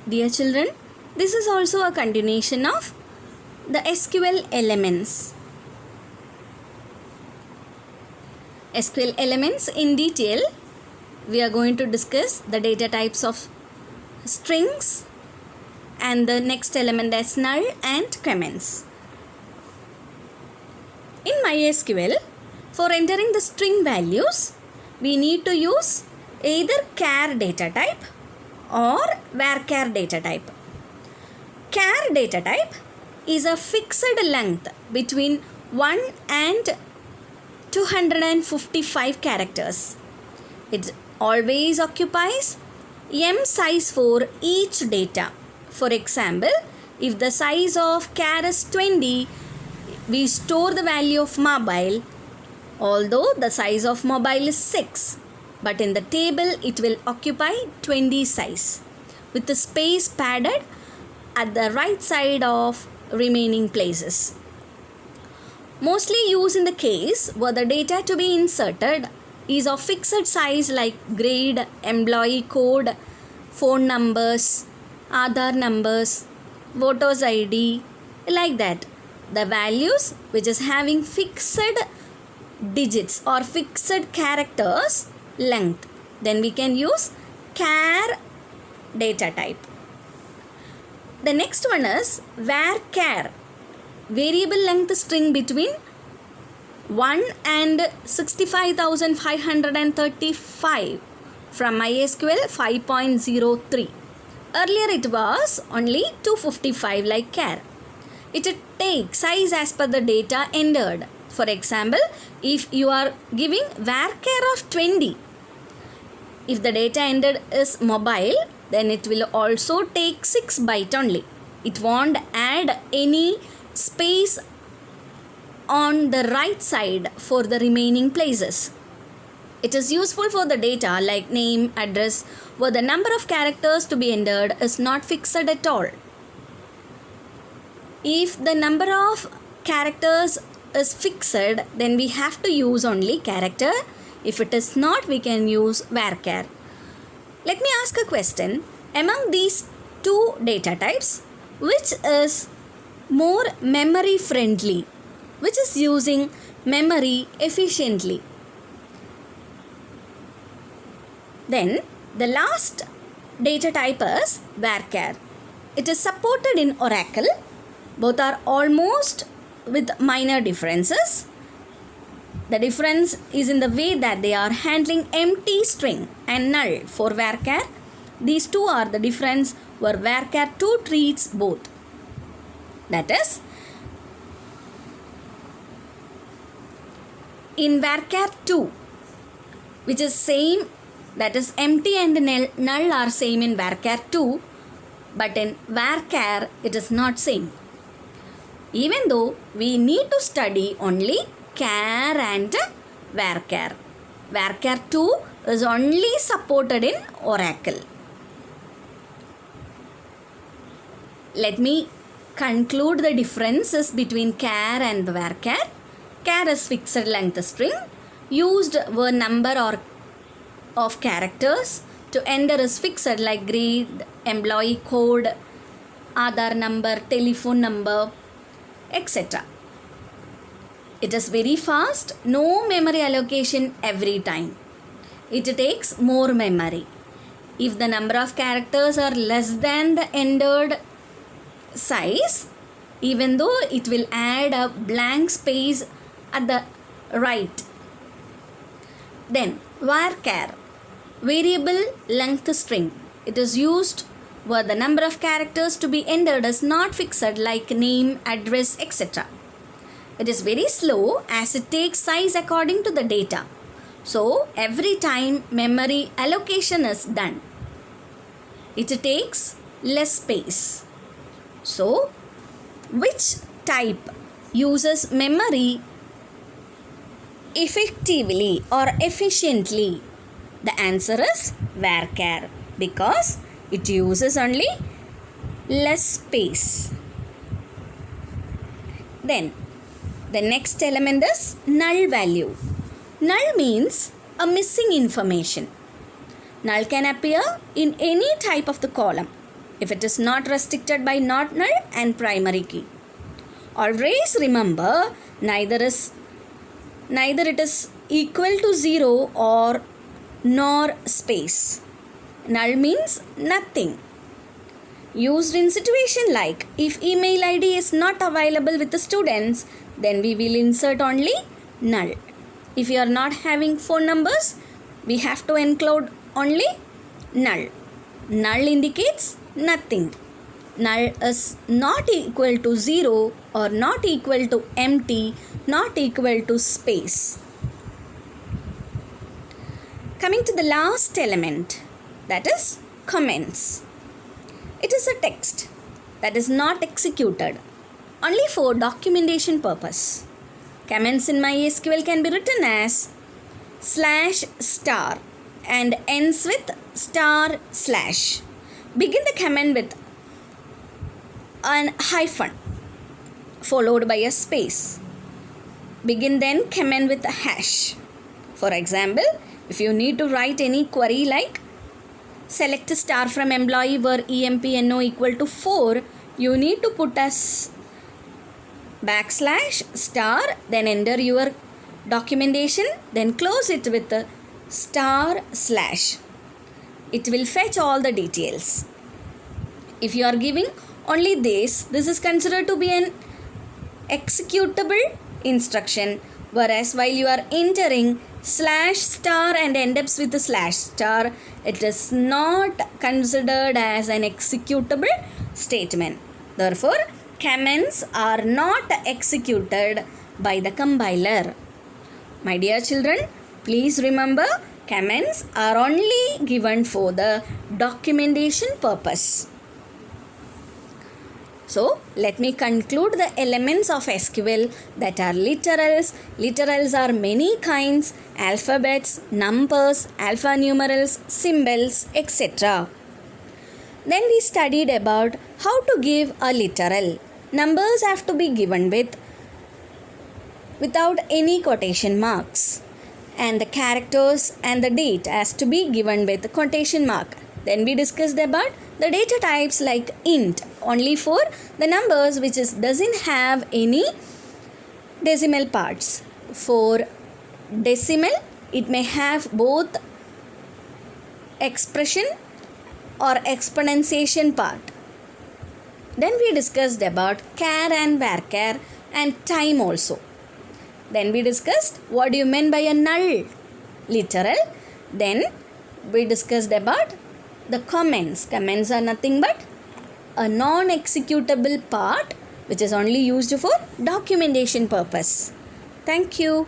Dear children, this is also a continuation of the SQL elements. SQL elements in detail, we are going to discuss the data types of strings and the next element as null and comments. In MySQL, for entering the string values, we need to use either char data type or varchar data type. Char data type is a fixed length between 1 and 255 characters. It always occupies m size for each data. For example, if the size of char is 20, we store the value of mobile, although the size of mobile is 6. But in the table, it will occupy 20 size with the space padded at the right side of remaining places. Mostly used in the case where the data to be inserted is of fixed size like grade, employee code, phone numbers, Aadhaar numbers, voters ID, like that. The values which is having fixed digits or fixed characters length, then we can use char data type. The next one is varchar, variable length string between 1 and 65,535 from MySQL 5.03. Earlier it was only 255 like char. It takes size as per the data entered. For example, if you are giving varchar of 20, if the data entered is mobile, then it will also take 6 byte only. It won't add any space on the right side for the remaining places. It is useful for the data like name, address, where the number of characters to be entered is not fixed at all. If the number of characters is fixed, then we have to use only character. If it is not, we can use varchar. Let me ask a question. Among these two data types, which is more memory friendly? Which is using memory efficiently? Then the last data type is varchar. It is supported in Oracle. Both are almost with minor differences. The difference is in the way that they are handling empty string and null for varchar. These two are the difference where varchar 2 treats both. That is, in varchar 2, which is same, that is empty and null are same in varchar 2, but in varchar it is not same. Even though we need to study only char and varchar. Varchar 2 is only supported in Oracle. Let me conclude the differences between char and varchar. Char is fixed length string used where number or of characters to enter is fixed like grade, employee code, Aadhaar number, telephone number, etc. It is very fast, no memory allocation every time. It takes more memory. If the number of characters are less than the entered size, even though it will add a blank space at the right. Then varchar, variable length string. It is used where the number of characters to be entered is not fixed like name, address, etc. It is very slow as it takes size according to the data. So every time memory allocation is done, it takes less space. So which type uses memory effectively or efficiently? The answer is varchar, because it uses only less space. Then the next element is null value. Null means a missing information. Null can appear in any type of the column. if it is not restricted by not null and primary key. Always remember neither it is equal to 0 or nor space. Null means nothing. Used in situation like if email ID is not available with the students, then we will insert only null. If you are not having phone numbers, we have to include only null. Null indicates nothing. Null is not equal to 0 or not equal to empty, not equal to space. Coming to the last element, that is comments. It is a text that is not executed, only for documentation purpose. Comments in MySQL can be written as /* and ends with */. Begin the comment with an hyphen followed by a space. Begin then comment with a hash. For example, if you need to write any query like select star from employee where EMPNO equal to 4, you need to put a \**, then enter your documentation, then close it with a */. It will fetch all the details. If you are giving only this is considered to be an executable instruction, whereas while you are entering /* and end up with a /*, it is not considered as an executable statement. Therefore, comments are not executed by the compiler. My dear children, please remember comments are only given for the documentation purpose. So, let me conclude the elements of SQL that are literals. Literals are many kinds: alphabets, numbers, alphanumerals, symbols, etc. Then we studied about how to give a literal. Numbers have to be given without any quotation marks, and the characters and the date has to be given with quotation mark. Then we discussed about the data types like int, only for the numbers which doesn't have any decimal parts. For decimal, it may have both expression or exponentiation part. Then we discussed about char and varchar and time also. Then we discussed what do you mean by a null literal. Then we discussed about the comments. Comments are nothing but a non-executable part which is only used for documentation purpose. Thank you.